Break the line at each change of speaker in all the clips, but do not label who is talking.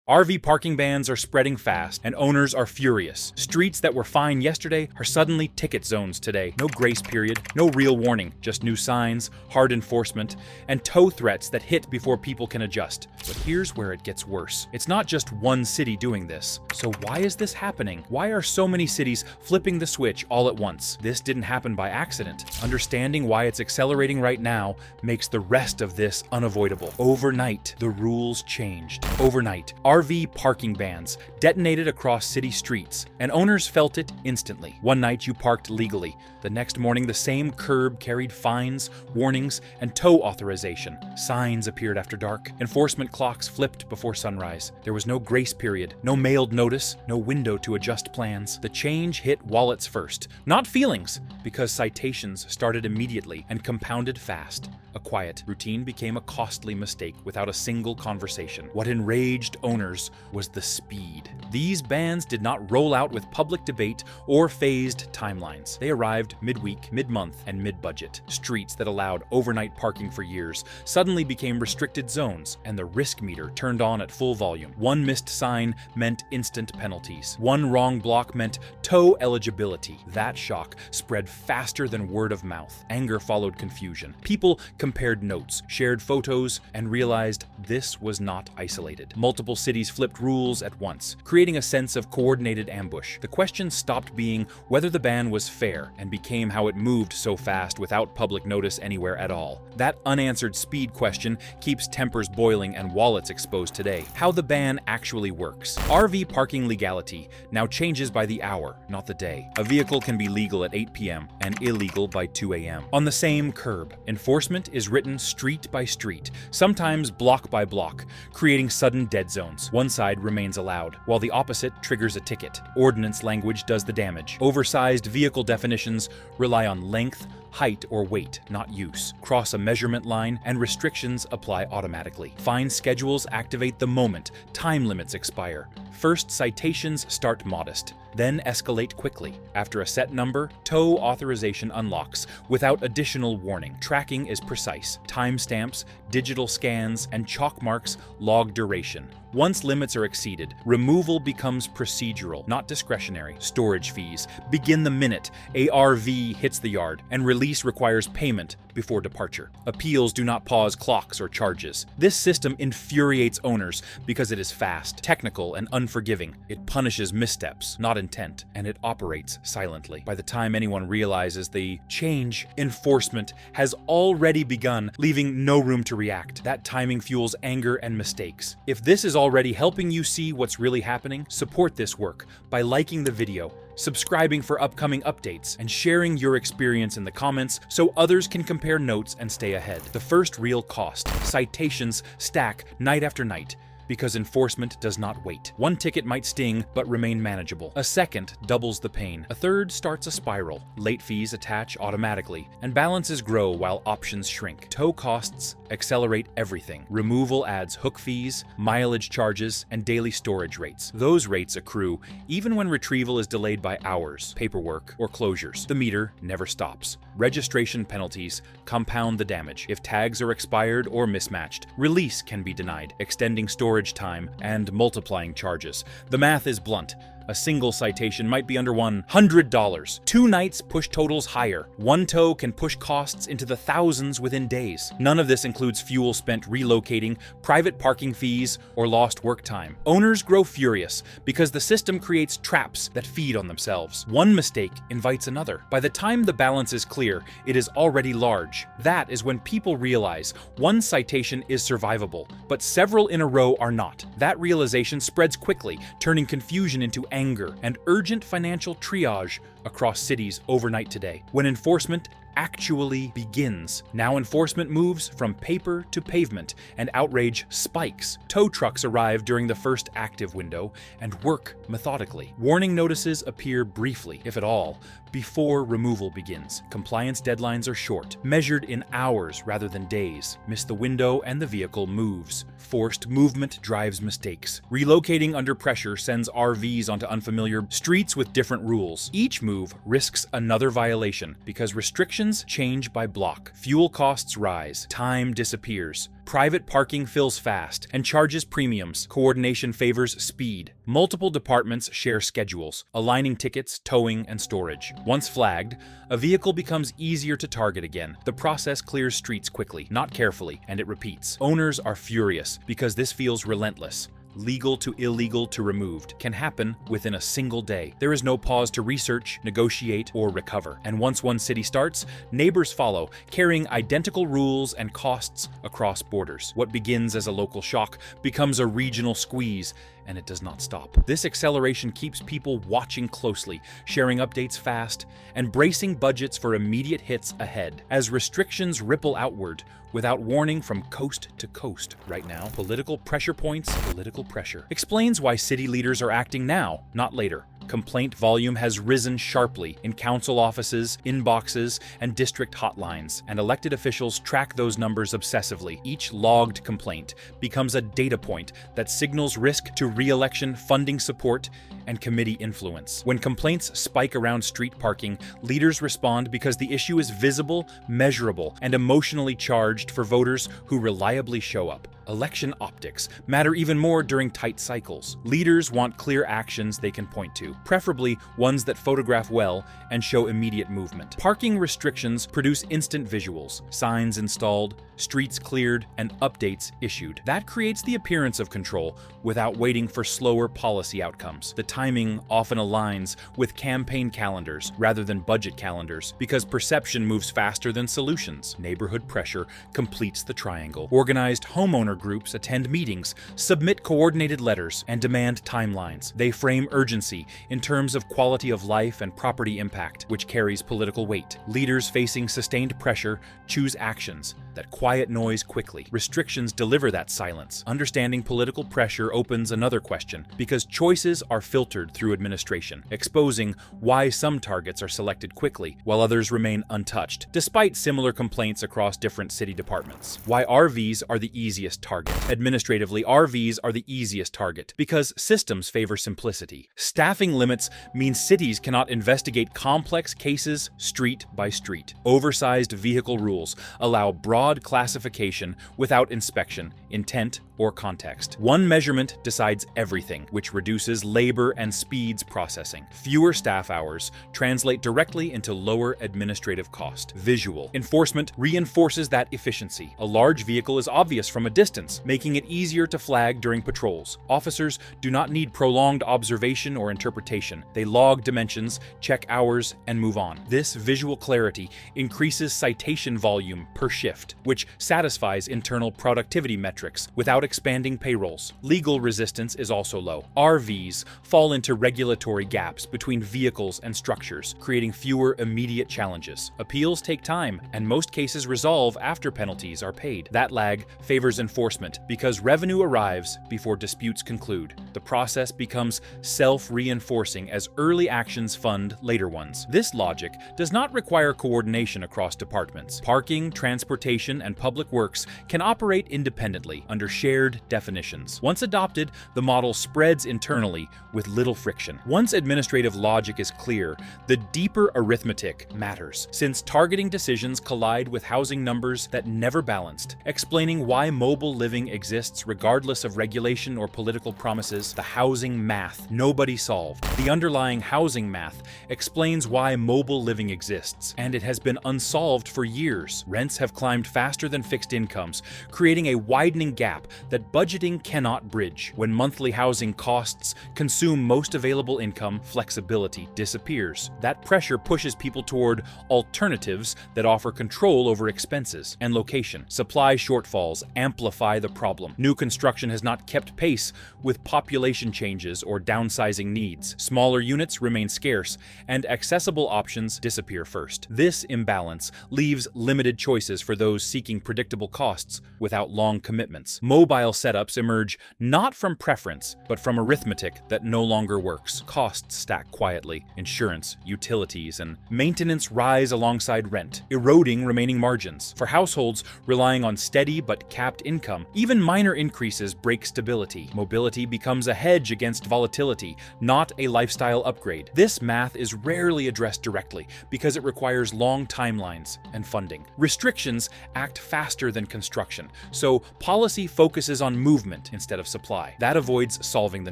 RV parking bans are spreading fast, and owners are furious. Streets that were fine yesterday are suddenly ticket zones today. No grace period, no real warning, just new signs, hard enforcement, and tow threats that hit before people can adjust. But here's where it gets worse. It's not just one city doing this. So why is this happening? Why are so many cities flipping the switch all at once? This didn't happen by accident. Understanding why it's accelerating right now makes the rest of this unavoidable. Overnight, the rules changed. Overnight, RV parking bans detonated across city streets, and owners felt it instantly. One night you parked legally. The next morning, the same curb carried fines, warnings, and tow authorization. Signs appeared after dark. Enforcement clocks flipped before sunrise. There was no grace period, no mailed notice, no window to adjust plans. The change hit wallets first, not feelings, because citations started immediately and compounded fast. A quiet routine became a costly mistake without a single conversation. What enraged owners was the speed. These bans did not roll out with public debate or phased timelines. They arrived midweek, mid-month, and mid-budget. Streets that allowed overnight parking for years suddenly became restricted zones, and the risk meter turned on at full volume. One missed sign meant instant penalties. One wrong block meant tow eligibility. That shock spread faster than word of mouth. Anger followed confusion. People compared notes, shared photos, and realized this was not isolated. Multiple cities flipped rules at once, creating a sense of coordinated ambush. The question stopped being whether the ban was fair and became how it moved so fast without public notice anywhere at all. That unanswered speed question keeps tempers boiling and wallets exposed today. How the ban actually works. RV parking legality now changes by the hour, not the day. A vehicle can be legal at 8 p.m. and illegal by 2 a.m. on the same curb. Enforcement is written street by street, sometimes block by block, creating sudden dead zones. One side remains allowed, while the opposite triggers a ticket. Ordinance language does the damage. Oversized vehicle definitions rely on length, height, or weight, not use. Cross a measurement line, and restrictions apply automatically. Fine schedules activate the moment time limits expire. First, citations start modest, then escalate quickly. After a set number, tow authorization unlocks without additional warning. Tracking is precise. Timestamps, digital scans, and chalk marks log duration. Once limits are exceeded, removal becomes procedural, not discretionary. Storage fees begin the minute a R-Vee hits the yard, and release requires payment before departure. Appeals do not pause clocks or charges. This system infuriates owners because it is fast, technical, and unforgiving. It punishes missteps, not intent, and it operates silently. By the time anyone realizes the change, enforcement has already begun, leaving no room to react. That timing fuels anger and mistakes. If this is already helping you see what's really happening, support this work by liking the video, subscribing for upcoming updates, and sharing your experience in the comments so others can compare notes and stay ahead. The first real cost: citations stack night after night, because enforcement does not wait. One ticket might sting, but remain manageable. A second doubles the pain. A third starts a spiral. Late fees attach automatically, and balances grow while options shrink. Tow costs accelerate everything. Removal adds hook fees, mileage charges, and daily storage rates. Those rates accrue even when retrieval is delayed by hours, paperwork, or closures. The meter never stops. Registration penalties compound the damage. If tags are expired or mismatched, release can be denied, extending storage time and multiplying charges. The math is blunt. A single citation might be under $100. 2 nights push totals higher. One tow can push costs into the thousands within days. None of this includes fuel spent relocating, private parking fees, or lost work time. Owners grow furious because the system creates traps that feed on themselves. One mistake invites another. By the time the balance is clear, it is already large. That is when people realize one citation is survivable, but several in a row are not. That realization spreads quickly, turning confusion into anger and urgent financial triage across cities overnight today. When enforcement actually begins. Now enforcement moves from paper to pavement, and outrage spikes. Tow trucks arrive during the first active window and work methodically. Warning notices appear briefly, if at all, before removal begins. Compliance deadlines are short, measured in hours rather than days. Miss the window and the vehicle moves. Forced movement drives mistakes. Relocating under pressure sends RVs onto unfamiliar streets with different rules. Each move risks another violation because restrictions Conditions change by block. Fuel costs rise. Time disappears. Private parking fills fast and charges premiums. Coordination favors speed. Multiple departments share schedules, aligning tickets, towing, and storage. Once flagged, a vehicle becomes easier to target again. The process clears streets quickly, not carefully, and it repeats. Owners are furious because this feels relentless. Legal to illegal to removed can happen within a single day. There is no pause to research, negotiate, or recover. And once one city starts, neighbors follow, carrying identical rules and costs across borders. What begins as a local shock becomes a regional squeeze, and it does not stop. This acceleration keeps people watching closely, sharing updates fast, and bracing budgets for immediate hits ahead. As restrictions ripple outward, without warning from coast to coast right now, political pressure explains why city leaders are acting now, not later. Complaint volume has risen sharply in council offices, inboxes, and district hotlines, and elected officials track those numbers obsessively. Each logged complaint becomes a data point that signals risk to re-election funding support and committee influence. When complaints spike around street parking, leaders respond because the issue is visible, measurable, and emotionally charged for voters who reliably show up. Election optics matter even more during tight cycles. Leaders want clear actions they can point to, preferably ones that photograph well and show immediate movement. Parking restrictions produce instant visuals, signs installed, streets cleared, and updates issued. That creates the appearance of control without waiting for slower policy outcomes. The timing often aligns with campaign calendars rather than budget calendars because perception moves faster than solutions. Neighborhood pressure completes the triangle. Organized homeowner groups attend meetings, submit coordinated letters, and demand timelines. They frame urgency in terms of quality of life and property impact, which carries political weight. Leaders facing sustained pressure choose actions that quiet noise quickly. Restrictions deliver that silence. Understanding political pressure opens another question, because choices are filtered through administration, exposing why some targets are selected quickly while others remain untouched, despite similar complaints across different city departments. Why R-Vees are the easiest target. Administratively, R-Vees are the easiest target because systems favor simplicity. Staffing limits mean cities cannot investigate complex cases street by street. Oversized vehicle rules allow broad classification without inspection, intent, or context. One measurement decides everything, which reduces labor and speeds processing. Fewer staff hours translate directly into lower administrative cost. Visual enforcement reinforces that efficiency. A large vehicle is obvious from a distance, making it easier to flag during patrols. Officers do not need prolonged observation or interpretation. They log dimensions, check hours, and move on. This visual clarity increases citation volume per shift, which satisfies internal productivity metrics without expanding payrolls. Legal resistance is also low. R-Vees fall into regulatory gaps between vehicles and structures, creating fewer immediate challenges. Appeals take time, and most cases resolve after penalties are paid. That lag favors enforcement because revenue arrives before disputes conclude. The process becomes self-reinforcing as early actions fund later ones. This logic does not require coordination across departments. Parking, transportation, and public works can operate independently under shared definitions. Once adopted, the model spreads internally with little friction. Once administrative logic is clear, the deeper arithmetic matters, since targeting decisions collide with housing numbers that never balanced. Explaining why mobile living exists regardless of regulation or political promises, the housing math nobody solved. The underlying housing math explains why mobile living exists, and it has been unsolved for years. Rents have climbed faster than fixed incomes, creating a widening gap that budgeting cannot bridge. When monthly housing costs consume most available income, flexibility disappears. That pressure pushes people toward alternatives that offer control over expenses and location. Supply shortfalls amplify the problem. New construction has not kept pace with population changes or downsizing needs. Smaller units remain scarce, and accessible options disappear first. This imbalance leaves limited choices for those seeking predictable costs without long commitments. Mobile mobile setups emerge not from preference, but from arithmetic that no longer works. Costs stack quietly. Insurance, utilities, and maintenance rise alongside rent, eroding remaining margins. For households relying on steady but capped income, even minor increases break stability. Mobility becomes a hedge against volatility, not a lifestyle upgrade. This math is rarely addressed directly because it requires long timelines and funding. Restrictions act faster than construction, so policy focuses on movement instead of supply. That avoids solving the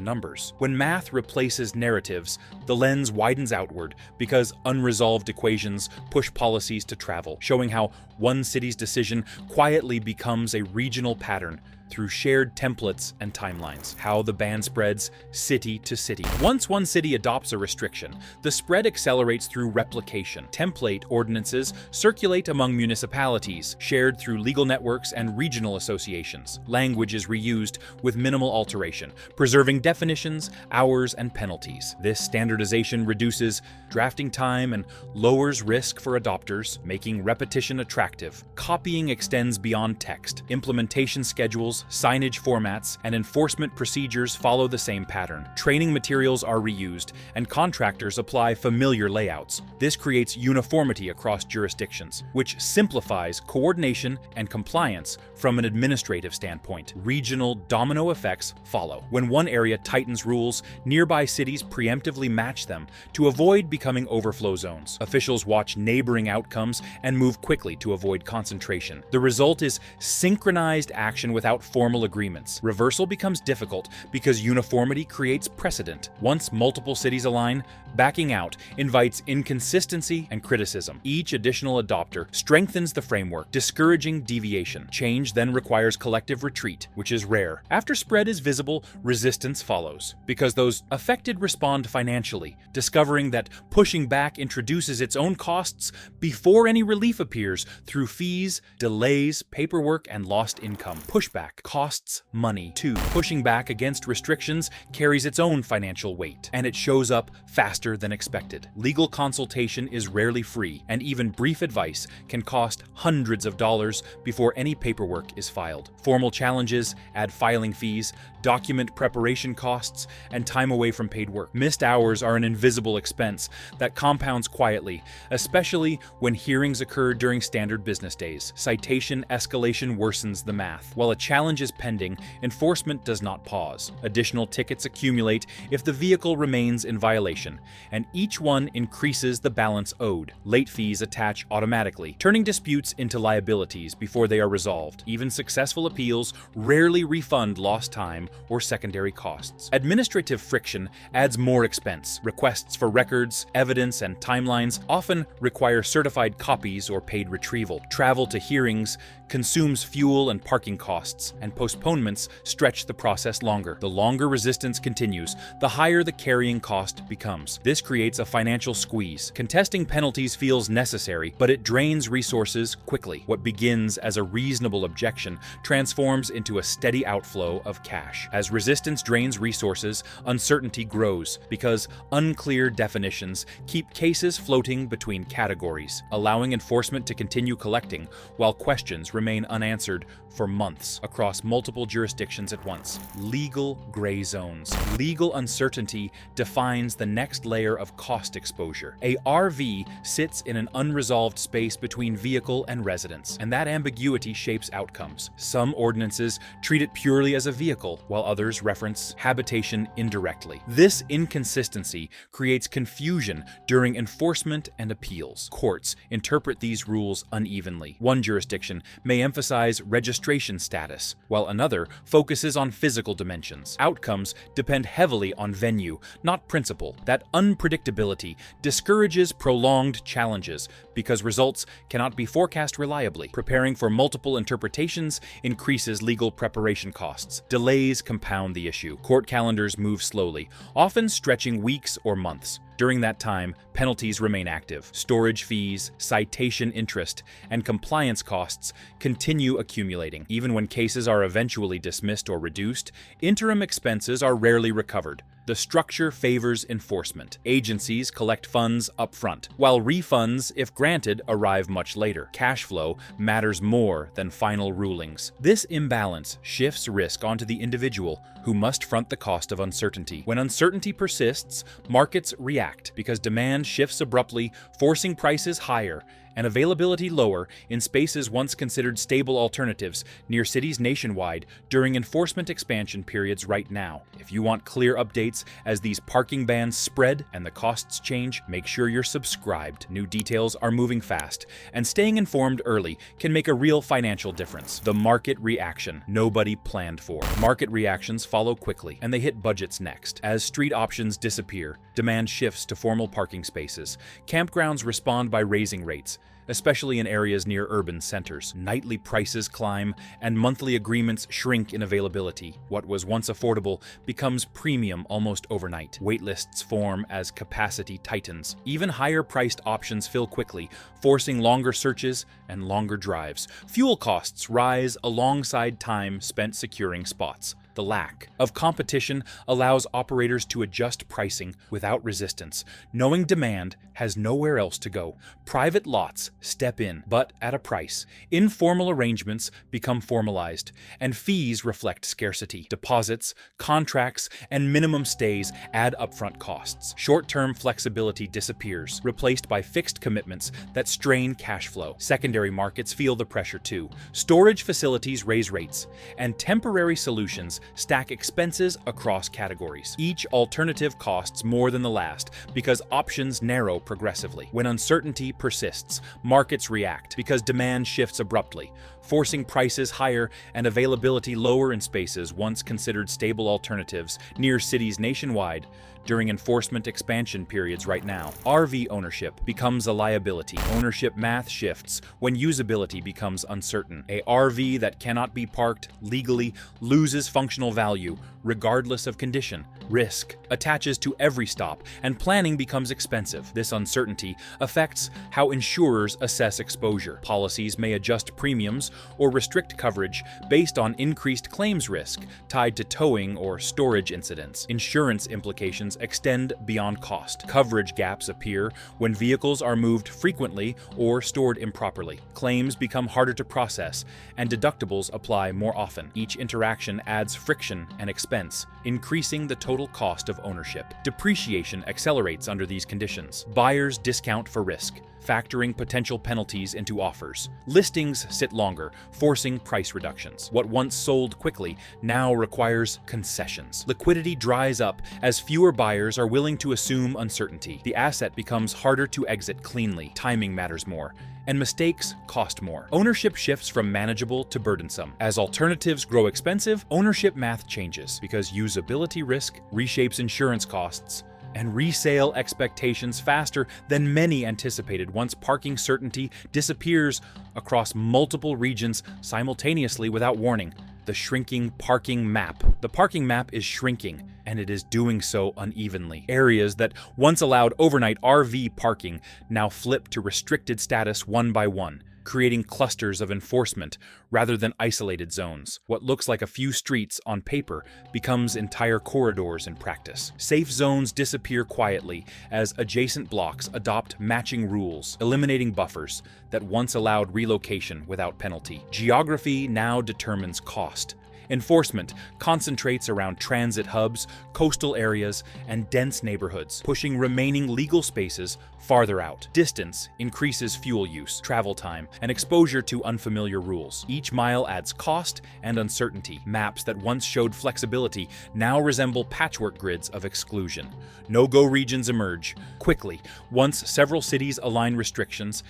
numbers. When math replaces narratives, the lens widens outward because unresolved equations push policies to travel, showing how one city's decision quietly becomes a regional pattern through shared templates and timelines, how the ban spreads city to city. Once one city adopts a restriction, the spread accelerates through replication. Template ordinances circulate among municipalities, shared through legal networks and regional associations. Language is reused with minimal alteration, preserving definitions, hours, and penalties. This standardization reduces drafting time and lowers risk for adopters, making repetition attractive. Copying extends beyond text. Implementation schedules, signage formats, and enforcement procedures follow the same pattern. Training materials are reused, and contractors apply familiar layouts. This creates uniformity across jurisdictions, which simplifies coordination and compliance from an administrative standpoint. Regional domino effects follow. When one area tightens rules, nearby cities preemptively match them to avoid becoming overflow zones. Officials watch neighboring outcomes and move quickly to avoid concentration. The result is synchronized action without formal agreements. Reversal becomes difficult because uniformity creates precedent. Once multiple cities align, backing out invites inconsistency and criticism. Each additional adopter strengthens the framework, discouraging deviation. Change then requires collective retreat, which is rare. After spread is visible, resistance follows, because those affected respond financially, discovering that pushing back introduces its own costs before any relief appears through fees, delays, paperwork, and lost income. Pushback costs money. 2. Pushing back against restrictions carries its own financial weight, and it shows up faster than expected. Legal consultation is rarely free, and even brief advice can cost hundreds of dollars before any paperwork is filed. Formal challenges add filing fees, document preparation costs, and time away from paid work. Missed hours are an invisible expense that compounds quietly, especially when hearings occur during standard business days. Citation escalation worsens the math. While a challenge is pending, enforcement does not pause. Additional tickets accumulate if the vehicle remains in violation, and each one increases the balance owed. Late fees attach automatically, turning disputes into liabilities before they are resolved. Even successful appeals rarely refund lost time or secondary costs. Administrative friction adds more expense. Requests for records, evidence, and timelines often require certified copies or paid retrieval. Travel to hearings consumes fuel and parking costs, and postponements stretch the process longer. The longer resistance continues, the higher the carrying cost becomes. This creates a financial squeeze. Contesting penalties feels necessary, but it drains resources quickly. What begins as a reasonable objection transforms into a steady outflow of cash. As resistance drains resources, uncertainty grows because unclear definitions keep cases floating between categories, allowing enforcement to continue collecting while questions remain unanswered for months across multiple jurisdictions at once. Legal gray zones. Legal uncertainty defines the next layer of cost exposure. A R-Vee sits in an unresolved space between vehicle and residence, and that ambiguity shapes outcomes. Some ordinances treat it purely as a vehicle, while others reference habitation indirectly. This inconsistency creates confusion during enforcement and appeals. Courts interpret these rules unevenly. One jurisdiction may emphasize registration status, while another focuses on physical dimensions. Outcomes depend heavily on venue, not principle. That unpredictability discourages prolonged challenges because results cannot be forecast reliably. Preparing for multiple interpretations increases legal preparation costs. Delays compound the issue. Court calendars move slowly, often stretching weeks or months. During that time, penalties remain active. Storage fees, citation interest, and compliance costs continue accumulating. Even when cases are eventually dismissed or reduced, interim expenses are rarely recovered. The structure favors enforcement. Agencies collect funds upfront, while refunds, if granted, arrive much later. Cash flow matters more than final rulings. This imbalance shifts risk onto the individual, who must front the cost of uncertainty. When uncertainty persists, markets react because demand shifts abruptly, forcing prices higher and availability lower in spaces once considered stable alternatives near cities nationwide during enforcement expansion periods right now. If you want clear updates as these parking bans spread and the costs change, make sure you're subscribed. New details are moving fast, and staying informed early can make a real financial difference. The market reaction nobody planned for. Market reactions follow quickly, and they hit budgets next. As street options disappear, demand shifts to formal parking spaces. Campgrounds respond by raising rates, especially in areas near urban centers. Nightly prices climb, and monthly agreements shrink in availability. What was once affordable becomes premium almost overnight. Waitlists form as capacity tightens. Even higher-priced options fill quickly, forcing longer searches and longer drives. Fuel costs rise alongside time spent securing spots. The lack of competition allows operators to adjust pricing without resistance, knowing demand has nowhere else to go. Private lots step in, but at a price. Informal arrangements become formalized, and fees reflect scarcity. Deposits, contracts, and minimum stays add upfront costs. Short-term flexibility disappears, replaced by fixed commitments that strain cash flow. Secondary markets feel the pressure too. Storage facilities raise rates, and temporary solutions stack expenses across categories. Each alternative costs more than the last because options narrow progressively. When uncertainty persists, markets react because demand shifts abruptly, forcing prices higher and availability lower in spaces once considered stable alternatives near cities nationwide during enforcement expansion periods right now. R-Vee ownership becomes a liability. Ownership math shifts when usability becomes uncertain. A R-Vee that cannot be parked legally loses functional value regardless of condition. Risk attaches to every stop, and planning becomes expensive. This uncertainty affects how insurers assess exposure. Policies may adjust premiums or restrict coverage based on increased claims risk tied to towing or storage incidents. Insurance implications extend beyond cost. Coverage gaps appear when vehicles are moved frequently or stored improperly. Claims become harder to process, and deductibles apply more often. Each interaction adds friction and expense, increasing the total cost of ownership. Depreciation accelerates under these conditions. Buyers discount for risk, factoring potential penalties into offers. Listings sit longer, forcing price reductions. What once sold quickly now requires concessions. Liquidity dries up as fewer buyers are willing to assume uncertainty. The asset becomes harder to exit cleanly. Timing matters more, and mistakes cost more. Ownership shifts from manageable to burdensome. As alternatives grow expensive, ownership math changes because usability risk reshapes insurance costs and resale expectations faster than many anticipated once parking certainty disappears across multiple regions simultaneously without warning. The shrinking parking map. The parking map is shrinking, and it is doing so unevenly. Areas that once allowed overnight R-Vee parking now flip to restricted status one by one, creating clusters of enforcement rather than isolated zones. What looks like a few streets on paper becomes entire corridors in practice. Safe zones disappear quietly as adjacent blocks adopt matching rules, eliminating buffers that once allowed relocation without penalty. Geography now determines cost. Enforcement concentrates around transit hubs, coastal areas, and dense neighborhoods, pushing remaining legal spaces farther out. Distance increases fuel use, travel time, and exposure to unfamiliar rules. Each mile adds cost and uncertainty. Maps that once showed flexibility now resemble patchwork grids of exclusion. No-go regions emerge quickly once several cities align restrictions.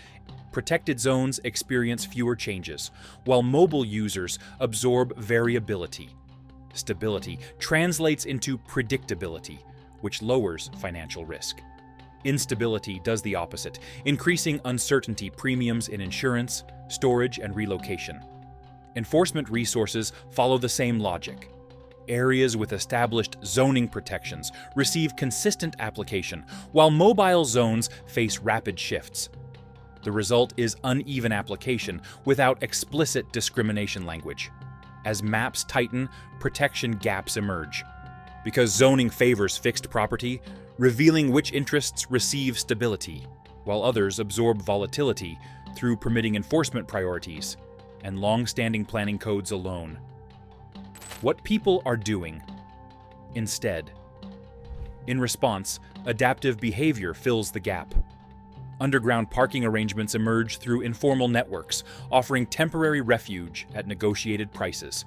Protected zones experience fewer changes, while mobile users absorb variability. Stability translates into predictability, which lowers financial risk. Instability does the opposite, increasing uncertainty premiums in insurance, storage, and relocation. Enforcement resources follow the same logic. Areas with established zoning protections receive consistent application, while mobile zones face rapid shifts. The result is uneven application without explicit discrimination language. As maps tighten, protection gaps emerge. because zoning favors fixed property, revealing which interests receive stability, while others absorb volatility through permitting enforcement priorities and long-standing planning codes alone. What people are doing instead. In response, adaptive behavior fills the gap. Underground parking arrangements emerge through informal networks, offering temporary refuge at negotiated prices.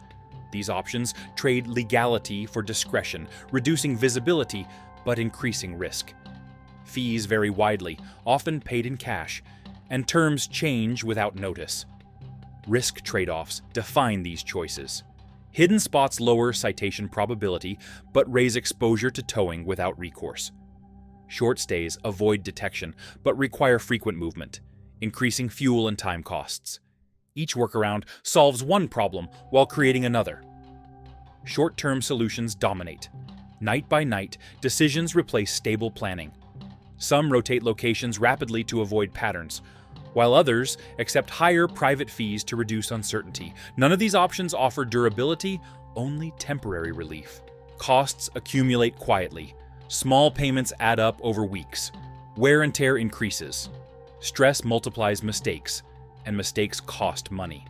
These options trade legality for discretion, reducing visibility but increasing risk. Fees vary widely, often paid in cash, and terms change without notice. Risk trade-offs define these choices. Hidden spots lower citation probability but raise exposure to towing without recourse. Short stays avoid detection but require frequent movement, increasing fuel and time costs. Each workaround solves one problem while creating another. Short-term solutions dominate. Night by night, decisions replace stable planning. Some rotate locations rapidly to avoid patterns, while others accept higher private fees to reduce uncertainty. None of these options offer durability, only temporary relief. Costs accumulate quietly. Small payments add up over weeks. Wear and tear increases. Stress multiplies mistakes, and mistakes cost money.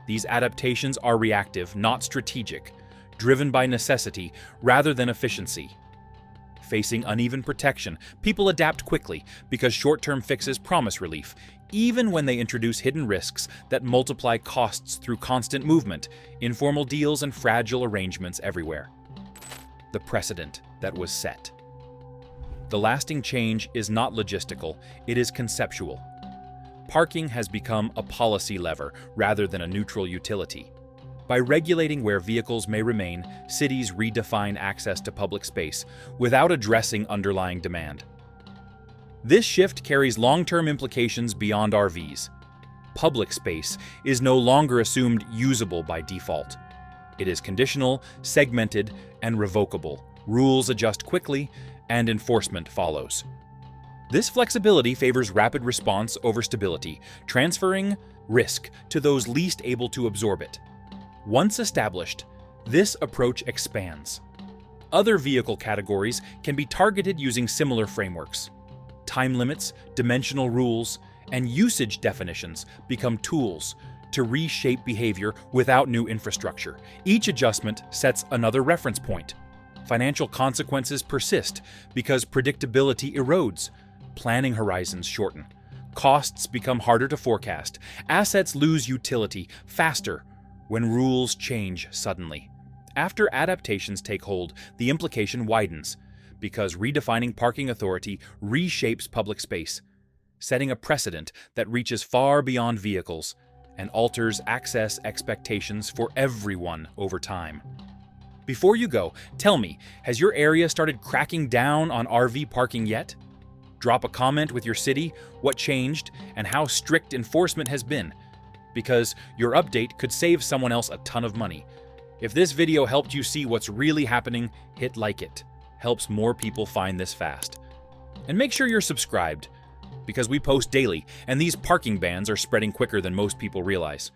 These adaptations are reactive, not strategic, driven by necessity rather than efficiency. Facing uneven protection, people adapt quickly because short-term fixes promise relief, even when they introduce hidden risks that multiply costs through constant movement, informal deals, and fragile arrangements everywhere. The precedent that was set. The lasting change is not logistical, it is conceptual. Parking has become a policy lever rather than a neutral utility. By regulating where vehicles may remain, cities redefine access to public space without addressing underlying demand. This shift carries long-term implications beyond R-Vs. Public space is no longer assumed usable by default. It is conditional, segmented, and revocable. Rules adjust quickly, and enforcement follows. This flexibility favors rapid response over stability, transferring risk to those least able to absorb it. Once established, this approach expands. Other vehicle categories can be targeted using similar frameworks. Time limits, dimensional rules, and usage definitions become tools to reshape behavior without new infrastructure. Each adjustment sets another reference point. Financial consequences persist because predictability erodes. Planning horizons shorten. Costs become harder to forecast. Assets lose utility faster when rules change suddenly. After adaptations take hold, the implication widens because redefining parking authority reshapes public space, setting a precedent that reaches far beyond vehicles and alters access expectations for everyone over time. Before you go, tell me, has your area started cracking down on R-Vee parking yet? Drop a comment with your city, what changed, and how strict enforcement has been, because your update could save someone else a ton of money. If this video helped you see what's really happening, hit like it. Helps more people find this fast. And make sure you're subscribed, because we post daily, and these parking bans are spreading quicker than most people realize.